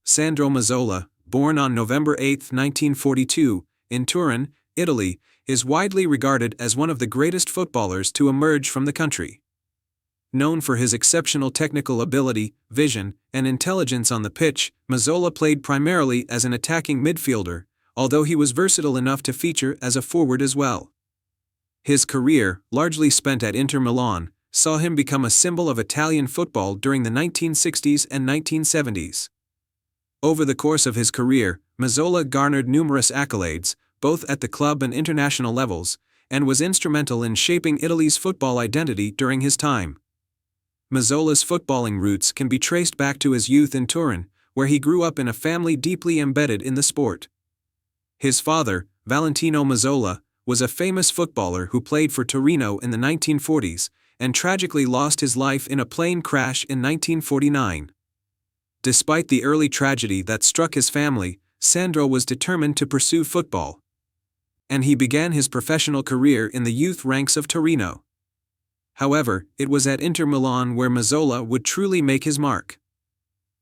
Sandro Mazzola, born on November 8, 1942, in Turin, Italy, is widely regarded as one of the greatest footballers to emerge from the country. Known for his exceptional technical ability, vision, and intelligence on the pitch, Mazzola played primarily as an attacking midfielder, although he was versatile enough to feature as a forward as well. His career, largely spent at Inter Milan, saw him become a symbol of Italian football during the 1960s and 1970s. Over the course of his career, Mazzola garnered numerous accolades, both at the club and international levels, and was instrumental in shaping Italy's football identity during his time. Mazzola's footballing roots can be traced back to his youth in Turin, where he grew up in a family deeply embedded in the sport. His father, Valentino Mazzola, was a famous footballer who played for Torino in the 1940s, and tragically lost his life in a plane crash in 1949. Despite the early tragedy that struck his family, Sandro was determined to pursue football. And he began his professional career in the youth ranks of Torino. However, it was at Inter Milan where Mazzola would truly make his mark.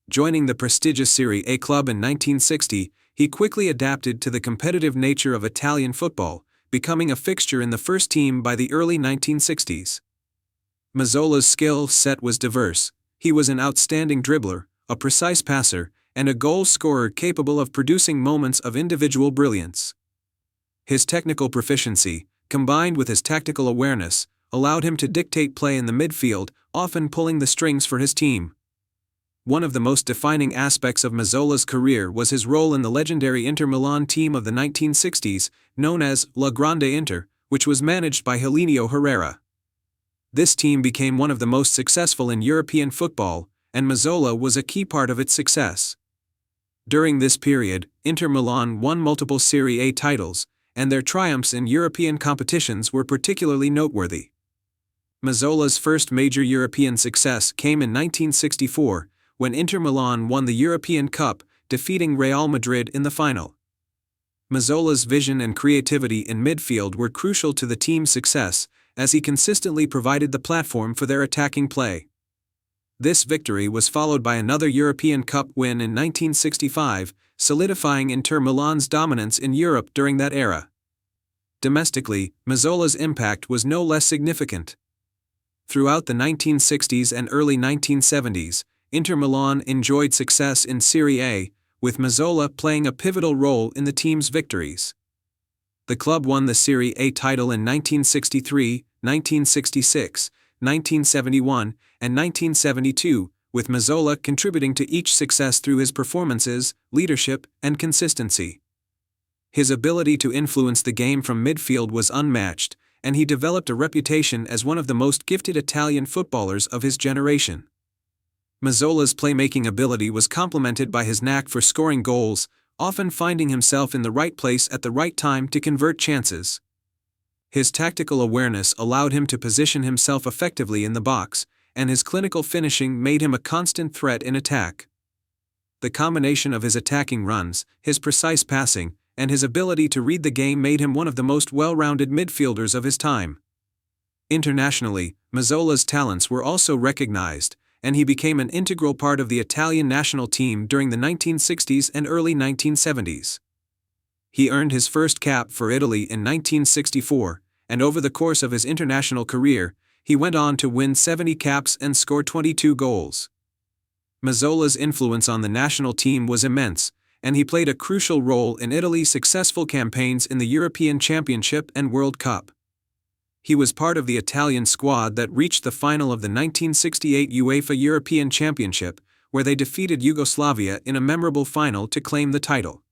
Joining the prestigious Serie A club in 1960, he quickly adapted to the competitive nature of Italian football, becoming a fixture in the first team by the early 1960s. Mazzola's skill set was diverse. He was an outstanding dribbler, a precise passer, and a goal scorer capable of producing moments of individual brilliance. His technical proficiency, combined with his tactical awareness, allowed him to dictate play in the midfield, often pulling the strings for his team. One of the most defining aspects of Mazzola's career was his role in the legendary Inter Milan team of the 1960s, known as La Grande Inter, which was managed by Helenio Herrera. This team became one of the most successful in European football, and Mazzola was a key part of its success. During this period, Inter Milan won multiple Serie A titles, and their triumphs in European competitions were particularly noteworthy. Mazzola's first major European success came in 1964, when Inter Milan won the European Cup, defeating Real Madrid in the final. Mazzola's vision and creativity in midfield were crucial to the team's success, as he consistently provided the platform for their attacking play. This victory was followed by another European Cup win in 1965, solidifying Inter Milan's dominance in Europe during that era. Domestically, Mazzola's impact was no less significant. Throughout the 1960s and early 1970s, Inter Milan enjoyed success in Serie A, with Mazzola playing a pivotal role in the team's victories. The club won the Serie A title in 1963, 1966, 1971, and 1972, with Mazzola contributing to each success through his performances, leadership, and consistency. His ability to influence the game from midfield was unmatched, and he developed a reputation as one of the most gifted Italian footballers of his generation. Mazzola's playmaking ability was complemented by his knack for scoring goals, often finding himself in the right place at the right time to convert chances. His tactical awareness allowed him to position himself effectively in the box, and his clinical finishing made him a constant threat in attack. The combination of his attacking runs, his precise passing, and his ability to read the game made him one of the most well-rounded midfielders of his time. Internationally, Mazzola's talents were also recognized, and he became an integral part of the Italian national team during the 1960s and early 1970s. He earned his first cap for Italy in 1964, and over the course of his international career, he went on to win 70 caps and score 22 goals. Mazzola's influence on the national team was immense, and he played a crucial role in Italy's successful campaigns in the European Championship and World Cup. He was part of the Italian squad that reached the final of the 1968 UEFA European Championship, where they defeated Yugoslavia in a memorable final to claim the title.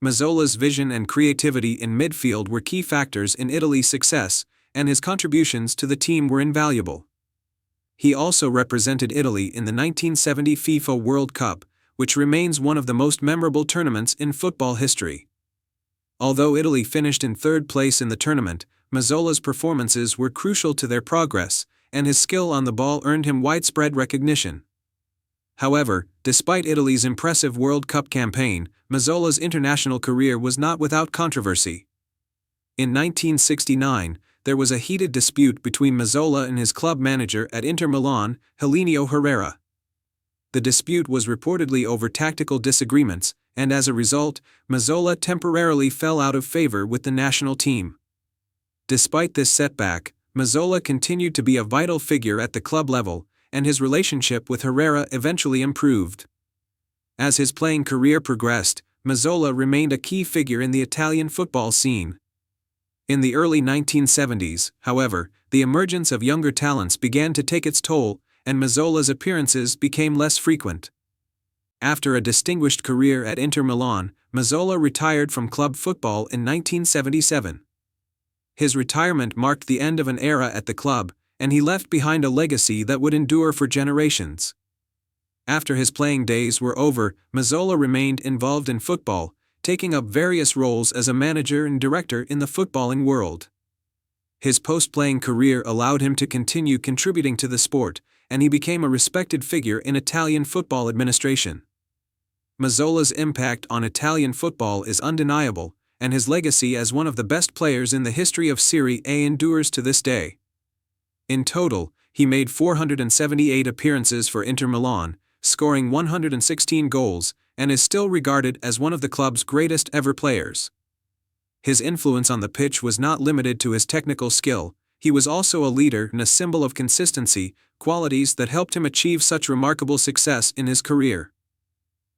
Mazzola's vision and creativity in midfield were key factors in Italy's success, and his contributions to the team were invaluable. He also represented Italy in the 1970 FIFA World Cup, which remains one of the most memorable tournaments in football history. Although Italy finished in third place in the tournament, Mazzola's performances were crucial to their progress, and his skill on the ball earned him widespread recognition. However, despite Italy's impressive World Cup campaign, Mazzola's international career was not without controversy. In 1969, there was a heated dispute between Mazzola and his club manager at Inter Milan, Helenio Herrera. The dispute was reportedly over tactical disagreements, and as a result, Mazzola temporarily fell out of favor with the national team. Despite this setback, Mazzola continued to be a vital figure at the club level, and his relationship with Herrera eventually improved. As his playing career progressed, Mazzola remained a key figure in the Italian football scene. In the early 1970s, however, the emergence of younger talents began to take its toll, and Mazzola's appearances became less frequent. After a distinguished career at Inter Milan, Mazzola retired from club football in 1977. His retirement marked the end of an era at the club, and he left behind a legacy that would endure for generations. After his playing days were over, Mazzola remained involved in football, taking up various roles as a manager and director in the footballing world. His post-playing career allowed him to continue contributing to the sport, and he became a respected figure in Italian football administration. Mazzola's impact on Italian football is undeniable, and his legacy as one of the best players in the history of Serie A endures to this day. In total, he made 478 appearances for Inter Milan, scoring 116 goals, and is still regarded as one of the club's greatest ever players. His influence on the pitch was not limited to his technical skill. He was also a leader and a symbol of consistency, qualities that helped him achieve such remarkable success in his career.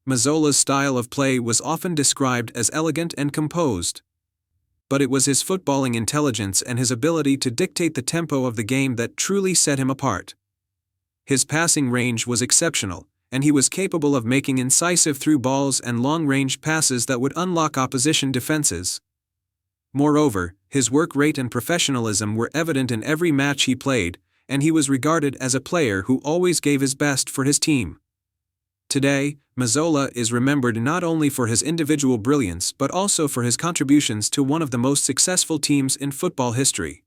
Mazzola's style of play was often described as elegant and composed. But it was his footballing intelligence and his ability to dictate the tempo of the game that truly set him apart. His passing range was exceptional, and he was capable of making incisive through balls and long-range passes that would unlock opposition defenses. Moreover, his work rate and professionalism were evident in every match he played, and he was regarded as a player who always gave his best for his team. Today, Mazzola is remembered not only for his individual brilliance but also for his contributions to one of the most successful teams in football history.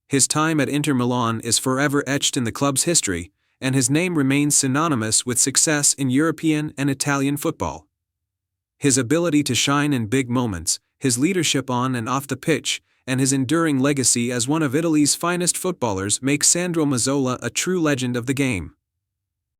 His time at Inter Milan is forever etched in the club's history, and his name remains synonymous with success in European and Italian football. His ability to shine in big moments, his leadership on and off the pitch, and his enduring legacy as one of Italy's finest footballers make Sandro Mazzola a true legend of the game.